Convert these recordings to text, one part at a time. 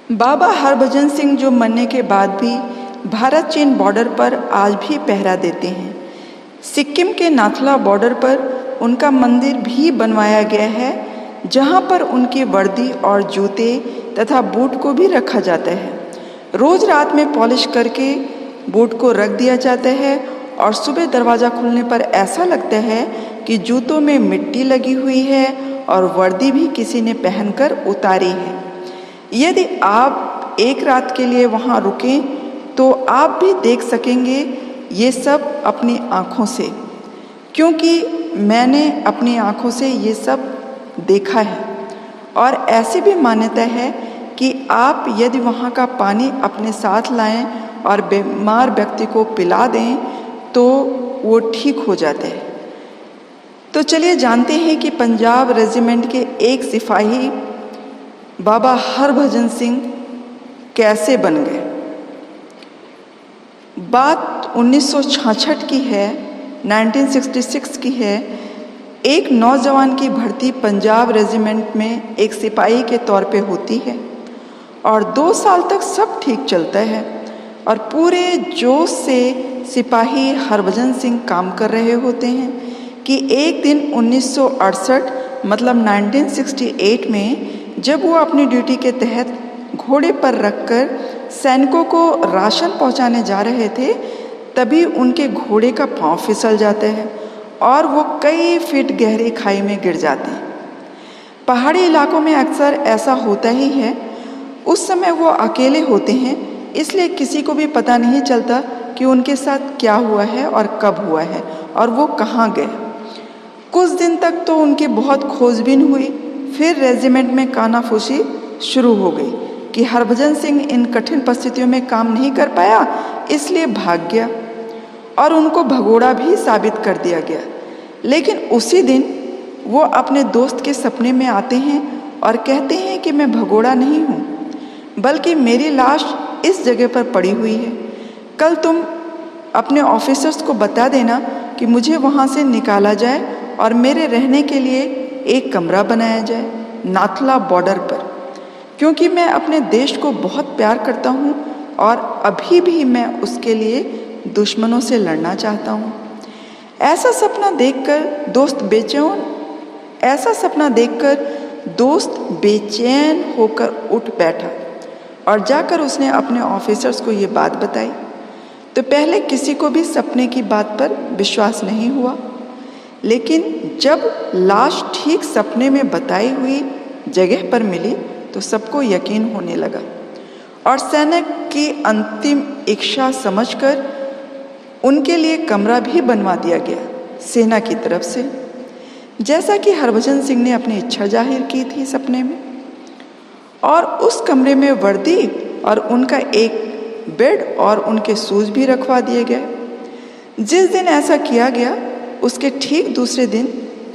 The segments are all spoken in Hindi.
बाबा हरभजन सिंह जो मरने के बाद भी भारत चीन बॉर्डर पर आज भी पहरा देते हैं। सिक्किम के नाथुला बॉर्डर पर उनका मंदिर भी बनवाया गया है, जहां पर उनकी वर्दी और जूते तथा बूट को भी रखा जाता है। रोज रात में पॉलिश करके बूट को रख दिया जाता है और सुबह दरवाज़ा खुलने पर ऐसा लगता है कि जूतों में मिट्टी लगी हुई है और वर्दी भी किसी ने पहनकर उतारी है। यदि आप एक रात के लिए वहाँ रुकें तो आप भी देख सकेंगे ये सब अपनी आँखों से, क्योंकि मैंने अपनी आँखों से ये सब देखा है। और ऐसी भी मान्यता है कि आप यदि वहाँ का पानी अपने साथ लाएं और बीमार व्यक्ति को पिला दें तो वो ठीक हो जाते हैं। तो चलिए जानते हैं कि पंजाब रेजिमेंट के एक सिपाही बाबा हरभजन सिंह कैसे बन गए। बात 1966 की है, 1966 की है। एक नौजवान की भर्ती पंजाब रेजिमेंट में एक सिपाही के तौर पे होती है और 2 साल तक सब ठीक चलता है और पूरे जोश से सिपाही हरभजन सिंह काम कर रहे होते हैं कि एक दिन 1968 मतलब 1968 में जब वो अपनी ड्यूटी के तहत घोड़े पर रखकर सैनिकों को राशन पहुंचाने जा रहे थे, तभी उनके घोड़े का पांव फिसल जाता है और वो कई फीट गहरी खाई में गिर जाते हैं। पहाड़ी इलाकों में अक्सर ऐसा होता ही है। उस समय वो अकेले होते हैं, इसलिए किसी को भी पता नहीं चलता कि उनके साथ क्या हुआ है और कब हुआ है और वो कहाँ गए। कुछ दिन तक तो उनकी बहुत खोजबीन हुई। फिर रेजिमेंट में कानाफूसी शुरू हो गई कि हरभजन सिंह इन कठिन परिस्थितियों में काम नहीं कर पाया, इसलिए भाग गया और उनको भगोड़ा भी साबित कर दिया गया। लेकिन उसी दिन वो अपने दोस्त के सपने में आते हैं और कहते हैं कि मैं भगोड़ा नहीं हूँ, बल्कि मेरी लाश इस जगह पर पड़ी हुई है। कल तुम अपने ऑफिसर्स को बता देना कि मुझे वहाँ से निकाला जाए और मेरे रहने के लिए एक कमरा बनाया जाए नाथुला बॉर्डर पर, क्योंकि मैं अपने देश को बहुत प्यार करता हूँ और अभी भी मैं उसके लिए दुश्मनों से लड़ना चाहता हूँ। ऐसा सपना देखकर दोस्त बेचैन होकर उठ बैठा और जाकर उसने अपने ऑफिसर्स को ये बात बताई। तो पहले किसी को भी सपने की बात पर विश्वास नहीं हुआ, लेकिन जब लाश ठीक सपने में बताई हुई जगह पर मिली तो सबको यकीन होने लगा और सैनिक की अंतिम इच्छा समझकर उनके लिए कमरा भी बनवा दिया गया सेना की तरफ से, जैसा कि हरभजन सिंह ने अपनी इच्छा जाहिर की थी सपने में। और उस कमरे में वर्दी और उनका एक बेड और उनके शूज भी रखवा दिए गए। जिस दिन ऐसा किया गया उसके ठीक दूसरे दिन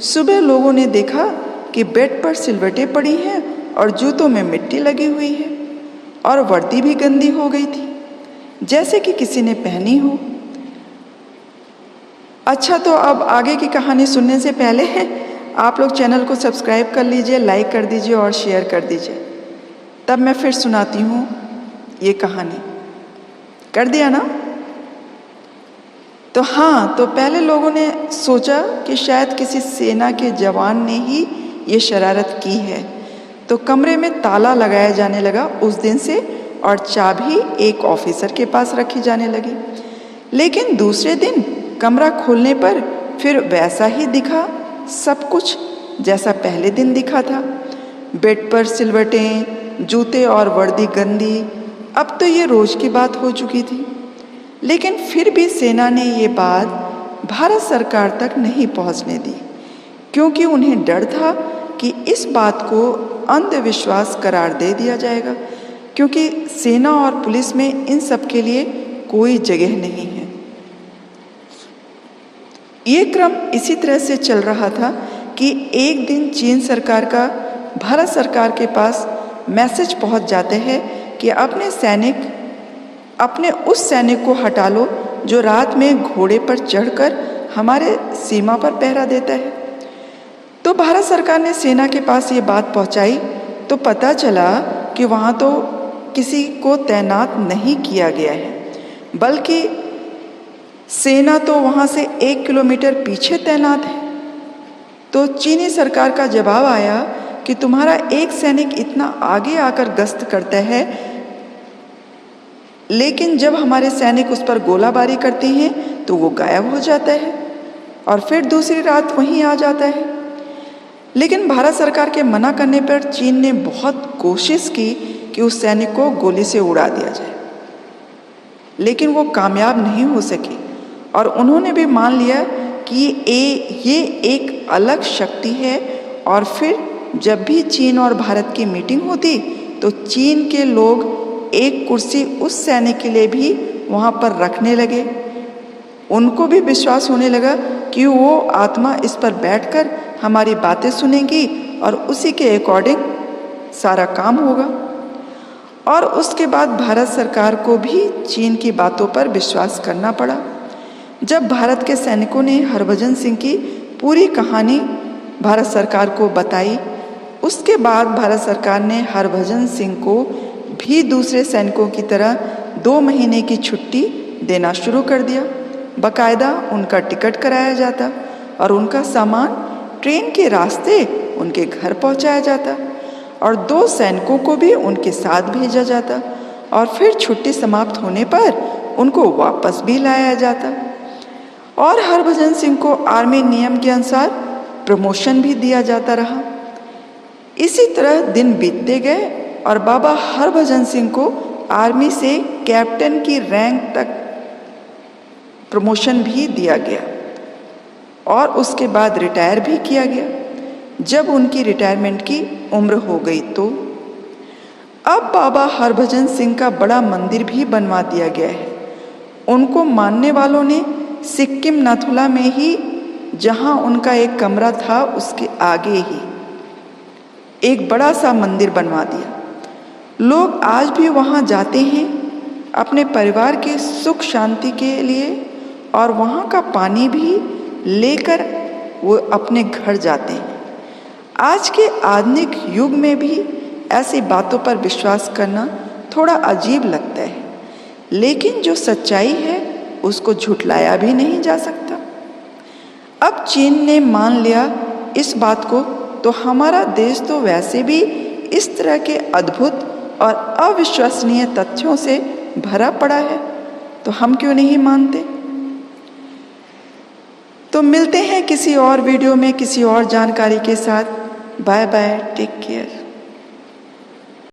सुबह लोगों ने देखा कि बेड पर सिलवटें पड़ी हैं और जूतों में मिट्टी लगी हुई है और वर्दी भी गंदी हो गई थी, जैसे कि किसी ने पहनी हो। अच्छा, तो अब आगे की कहानी सुनने से पहले आप लोग चैनल को सब्सक्राइब कर लीजिए, लाइक कर दीजिए और शेयर कर दीजिए। तब मैं फिर सुनाती हूँ ये कहानी। कर दिया ना? तो हाँ, तो पहले लोगों ने सोचा कि शायद किसी सेना के जवान ने ही ये शरारत की है, तो कमरे में ताला लगाया जाने लगा उस दिन से और चाबी एक ऑफिसर के पास रखी जाने लगी। लेकिन दूसरे दिन कमरा खोलने पर फिर वैसा ही दिखा सब कुछ जैसा पहले दिन दिखा था। बेड पर सिलवटें, जूते और वर्दी गंदी। अब तो ये रोज की बात हो चुकी थी, लेकिन फिर भी सेना ने ये बात भारत सरकार तक नहीं पहुंचने दी, क्योंकि उन्हें डर था कि इस बात को अंधविश्वास करार दे दिया जाएगा, क्योंकि सेना और पुलिस में इन सब के लिए कोई जगह नहीं है। ये क्रम इसी तरह से चल रहा था कि एक दिन चीन सरकार का भारत सरकार के पास मैसेज पहुंच जाते हैं कि अपने उस सैनिक को हटा लो जो रात में घोड़े पर चढ़कर हमारे सीमा पर पहरा देता है। तो भारत सरकार ने सेना के पास ये बात पहुंचाई तो पता चला कि वहाँ तो किसी को तैनात नहीं किया गया है, बल्कि सेना तो वहाँ से 1 किलोमीटर पीछे तैनात है। तो चीनी सरकार का जवाब आया कि तुम्हारा एक सैनिक इतना आगे आकर गश्त करता है, लेकिन जब हमारे सैनिक उस पर गोलाबारी करते हैं तो वो गायब हो जाता है और फिर दूसरी रात वहीं आ जाता है। लेकिन भारत सरकार के मना करने पर चीन ने बहुत कोशिश की कि उस सैनिक को गोली से उड़ा दिया जाए, लेकिन वो कामयाब नहीं हो सके और उन्होंने भी मान लिया कि ये एक अलग शक्ति है। और फिर जब भी चीन और भारत की मीटिंग होती तो चीन के लोग एक कुर्सी उस सैनिक के लिए भी वहाँ पर रखने लगे। उनको भी विश्वास होने लगा कि वो आत्मा इस पर बैठकर हमारी बातें सुनेगी और उसी के अकॉर्डिंग सारा काम होगा। और उसके बाद भारत सरकार को भी चीन की बातों पर विश्वास करना पड़ा। जब भारत के सैनिकों ने हरभजन सिंह की पूरी कहानी भारत सरकार को बताई, उसके बाद भारत सरकार ने हरभजन सिंह को भी दूसरे सैनिकों की तरह 2 महीने की छुट्टी देना शुरू कर दिया। बाकायदा उनका टिकट कराया जाता और उनका सामान ट्रेन के रास्ते उनके घर पहुंचाया जाता और 2 सैनिकों को भी उनके साथ भेजा जाता और फिर छुट्टी समाप्त होने पर उनको वापस भी लाया जाता। और हरभजन सिंह को आर्मी नियम के अनुसार प्रमोशन भी दिया जाता रहा। इसी तरह दिन बीतते गए और बाबा हरभजन सिंह को आर्मी से कैप्टन की रैंक तक प्रमोशन भी दिया गया और उसके बाद रिटायर भी किया गया। जब उनकी रिटायरमेंट की उम्र हो गई तो अब बाबा हरभजन सिंह का बड़ा मंदिर भी बनवा दिया गया है। उनको मानने वालों ने सिक्किम नाथुला में ही, जहां उनका एक कमरा था, उसके आगे ही एक बड़ा सा मंदिर बनवा दिया। लोग आज भी वहां जाते हैं अपने परिवार के सुख शांति के लिए और वहां का पानी भी लेकर वो अपने घर जाते हैं। आज के आधुनिक युग में भी ऐसी बातों पर विश्वास करना थोड़ा अजीब लगता है, लेकिन जो सच्चाई है उसको झुठलाया भी नहीं जा सकता। अब चीन ने मान लिया इस बात को, तो हमारा देश तो वैसे भी इस तरह के अद्भुत और अविश्वसनीय तथ्यों से भरा पड़ा है, तो हम क्यों नहीं मानते। तो मिलते हैं किसी और वीडियो में किसी और जानकारी के साथ। Bye bye, take care.